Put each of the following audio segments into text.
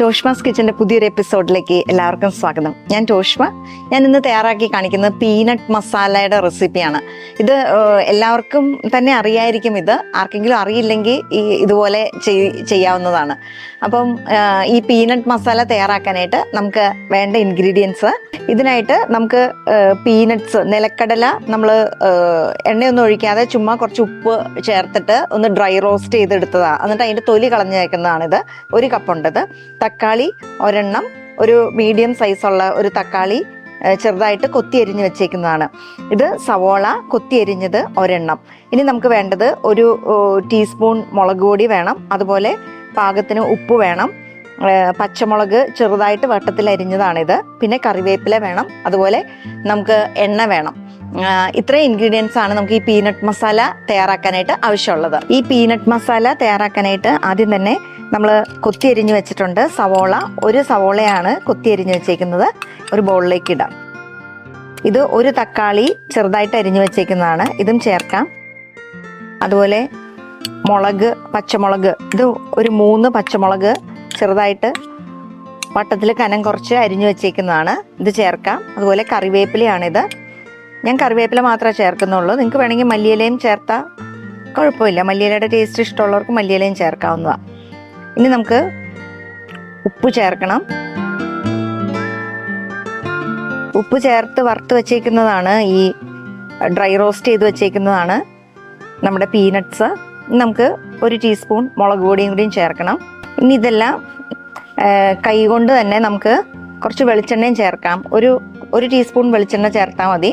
ടോഷ്മാസ് കിച്ചൻ്റെ പുതിയൊരു എപ്പിസോഡിലേക്ക് എല്ലാവർക്കും സ്വാഗതം. ഞാൻ ടോഷ്മ. ഞാൻ ഇന്ന് തയ്യാറാക്കി കാണിക്കുന്നത് പീനട്ട് മസാലയുടെ റെസിപ്പിയാണ്. ഇത് എല്ലാവർക്കും തന്നെ അറിയായിരിക്കും. ഇത് ആർക്കെങ്കിലും അറിയില്ലെങ്കിൽ ഇതുപോലെ ചെയ്യാവുന്നതാണ്. അപ്പം ഈ പീനട്ട് മസാല തയ്യാറാക്കാനായിട്ട് നമുക്ക് വേണ്ട ഇൻഗ്രീഡിയൻസ്, ഇതിനായിട്ട് നമുക്ക് പീനട്ട്സ്, നിലക്കടല നമ്മൾ എണ്ണയൊന്നും ഒഴിക്കാതെ ചുമ്മാ കുറച്ച് ഉപ്പ് ചേർത്തിട്ട് ഒന്ന് ഡ്രൈ റോസ്റ്റ് ചെയ്തെടുത്തതാണ്. എന്നിട്ട് അതിൻ്റെ തൊലി കളഞ്ഞേക്കുന്നതാണിത്. 1 കപ്പുണ്ടത്. തക്കാളി ഒരെണ്ണം, ഒരു മീഡിയം സൈസുള്ള ഒരു തക്കാളി ചെറുതായിട്ട് കൊത്തി എരിഞ്ഞ് വെച്ചേക്കുന്നതാണ്. ഇത് സവോള കൊത്തി എരിഞ്ഞത് ഒരെണ്ണം. ഇനി നമുക്ക് വേണ്ടത് 1 ടീസ്പൂൺ മുളക് പൊടി വേണം, അതുപോലെ പാകത്തിന് ഉപ്പ് വേണം, പച്ചമുളക് ചെറുതായിട്ട് വട്ടത്തിൽ അരിഞ്ഞതാണിത്, പിന്നെ കറിവേപ്പില വേണം, അതുപോലെ നമുക്ക് എണ്ണ വേണം. ഇത്രയും ഇൻഗ്രീഡിയൻസ് ആണ് നമുക്ക് ഈ പീനട്ട് മസാല തയ്യാറാക്കാനായിട്ട് ആവശ്യമുള്ളത്. ഈ പീനട്ട് മസാല തയ്യാറാക്കാനായിട്ട് ആദ്യം തന്നെ നമ്മൾ കൊത്തി എരിഞ്ഞ് വെച്ചിട്ടുണ്ട് സവോള. 1 സവോളയാണ് കൊത്തി എരിഞ്ഞ് വെച്ചേക്കുന്നത്. ഒരു ബൗളിലേക്ക് ഇടാം. ഇത് 1 തക്കാളി ചെറുതായിട്ട് അരിഞ്ഞ് വെച്ചേക്കുന്നതാണ്, ഇതും ചേർക്കാം. അതുപോലെ മുളക്, പച്ചമുളക്, ഇത് ഒരു 3 പച്ചമുളക് ചെറുതായിട്ട് വട്ടത്തിൽ കനം കുറച്ച് അരിഞ്ഞു വെച്ചേക്കുന്നതാണ്, ഇത് ചേർക്കാം. അതുപോലെ കറിവേപ്പിലയാണിത്. ഞാൻ കറിവേപ്പില മാത്രമേ ചേർക്കുന്നുള്ളൂ. നിങ്ങൾക്ക് വേണമെങ്കിൽ മല്ലിയിലയും ചേർത്താൽ കുഴപ്പമില്ല. മല്ലിയിലയുടെ ടേസ്റ്റ് ഇഷ്ടമുള്ളവർക്ക് മല്ലിയിലയും ചേർക്കാവുന്നതാണ്. ഇനി നമുക്ക് ഉപ്പ് ചേർക്കണം. ഉപ്പ് ചേർത്ത് വറുത്ത് വെച്ചേക്കുന്നതാണ്, ഈ ഡ്രൈ റോസ്റ്റ് ചെയ്ത് വെച്ചേക്കുന്നതാണ് നമ്മുടെ പീനട്ട്സ്. നമുക്ക് 1 ടീസ്പൂൺ മുളക് പൊടിയും കൂടിയും ചേർക്കണം. ഇനി ഇതെല്ലാം കൈ കൊണ്ട് തന്നെ നമുക്ക് കുറച്ച് വെളിച്ചെണ്ണയും ചേർക്കാം. ഒരു ടീസ്പൂൺ വെളിച്ചെണ്ണ ചേർത്താൽ മതി.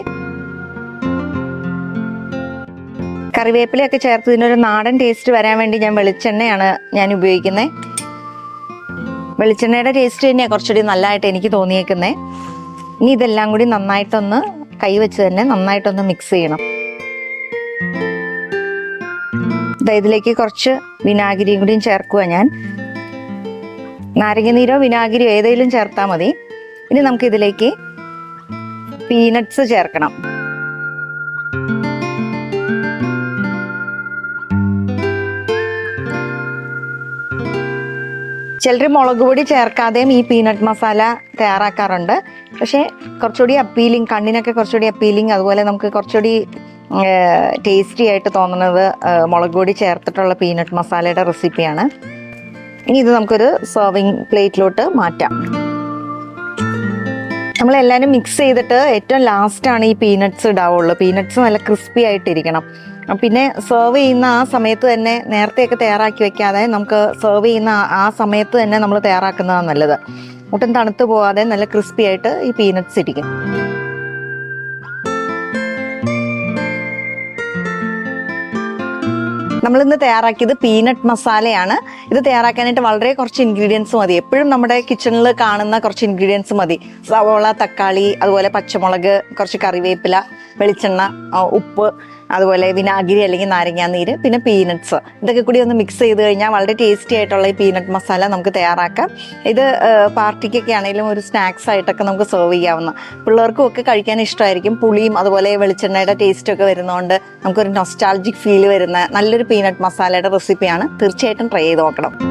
കറിവേപ്പിലയൊക്കെ ചേർത്ത് ഇതിനൊരു നാടൻ ടേസ്റ്റ് വരാൻ വേണ്ടി ഞാൻ വെളിച്ചെണ്ണയാണ് ഉപയോഗിക്കുന്നത്. വെളിച്ചെണ്ണയുടെ ടേസ്റ്റ് തന്നെയാണ് കുറച്ചുകൂടി നല്ലതായിട്ട് എനിക്ക് തോന്നിയേക്കുന്നത്. ഇനി ഇതെല്ലാം കൂടി നന്നായിട്ടൊന്ന് കൈ വെച്ച് തന്നെ നന്നായിട്ടൊന്ന് മിക്സ് ചെയ്യണം. ഇതിലേക്ക് കുറച്ച് വിനാഗിരിയും കൂടിയും ചേർക്കുക. ഞാൻ നാരങ്ങനീരോ വിനാഗിരിയോ ഏതെങ്കിലും ചേർത്താൽ മതി. ഇനി നമുക്ക് ഇതിലേക്ക് പീനട്ട്സ് ചേർക്കണം. ചിലർ മുളക് പൊടി ചേർക്കാതെയും ഈ പീനട്ട് മസാല തയ്യാറാക്കാറുണ്ട്. പക്ഷേ കുറച്ചുകൂടി അപ്പീലിംഗ്, കണ്ണിനൊക്കെ കുറച്ചുകൂടി അപ്പീലിംഗ്, അതുപോലെ നമുക്ക് കുറച്ചുകൂടി ടേസ്റ്റി ആയിട്ട് തോന്നുന്നത് മുളക് പൊടി ചേർത്തിട്ടുള്ള പീനട്ട് മസാലയുടെ റെസിപ്പിയാണ്. ഇനി ഇത് നമുക്കൊരു സെർവിങ് പ്ലേറ്റിലോട്ട് മാറ്റാം. നമ്മളെല്ലാവരും മിക്സ് ചെയ്തിട്ട് ഏറ്റവും ലാസ്റ്റാണ് ഈ പീനട്ട്സ് ഇടാവുള്ളൂ. പീനട്ട്സ് നല്ല ക്രിസ്പി ആയിട്ടിരിക്കണം. പിന്നെ സെർവ് ചെയ്യുന്ന ആ സമയത്ത് തന്നെ, നേരത്തെയൊക്കെ തയ്യാറാക്കി വെക്കാതെ നമുക്ക് സെർവ് ചെയ്യുന്ന ആ സമയത്ത് തന്നെ നമ്മൾ തയ്യാറാക്കുന്നതാണ് നല്ലത്. ഒട്ടും തണുത്ത് പോകാതെ നല്ല ക്രിസ്പി ആയിട്ട് ഈ പീനട്ട്സ് ഇരിക്കും. നമ്മളിന്ന് തയ്യാറാക്കിയത് പീനട്ട് മസാലയാണ്. ഇത് തയ്യാറാക്കാനായിട്ട് വളരെ കുറച്ച് ഇൻഗ്രീഡിയൻസ് മതി. എപ്പോഴും നമ്മുടെ കിച്ചണിൽ കാണുന്ന കുറച്ച് ഇൻഗ്രീഡിയൻസ് മതി. സവോള, തക്കാളി, അതുപോലെ പച്ചമുളക്, കുറച്ച് കറിവേപ്പില, വെളിച്ചെണ്ണ, ഉപ്പ്, അതുപോലെ വിനാഗിരി അല്ലെങ്കിൽ നാരങ്ങാനീര്, പിന്നെ പീനട്ട്സ്. ഇതൊക്കെ കൂടി ഒന്ന് മിക്സ് ചെയ്ത് കഴിഞ്ഞാൽ വളരെ ടേസ്റ്റി ആയിട്ടുള്ള ഈ പീനട്ട് മസാല നമുക്ക് തയ്യാറാക്കാം. ഇത് പാർട്ടിക്കൊക്കെ ആണെങ്കിലും ഒരു സ്നാക്സ് ആയിട്ടൊക്കെ നമുക്ക് സെർവ് ചെയ്യാവുന്ന, പിള്ളേർക്കും ഒക്കെ കഴിക്കാൻ ഇഷ്ടമായിരിക്കും. പുളിയും അതുപോലെ വെളിച്ചെണ്ണയുടെ ടേസ്റ്റ് ഒക്കെ വരുന്നതുകൊണ്ട് നമുക്കൊരു നൊസ്റ്റാൾജിക് ഫീൽ വരുന്ന നല്ലൊരു പീനട്ട് മസാലയുടെ റെസിപ്പിയാണ്. തീർച്ചയായിട്ടും ട്രൈ ചെയ്ത് നോക്കണം.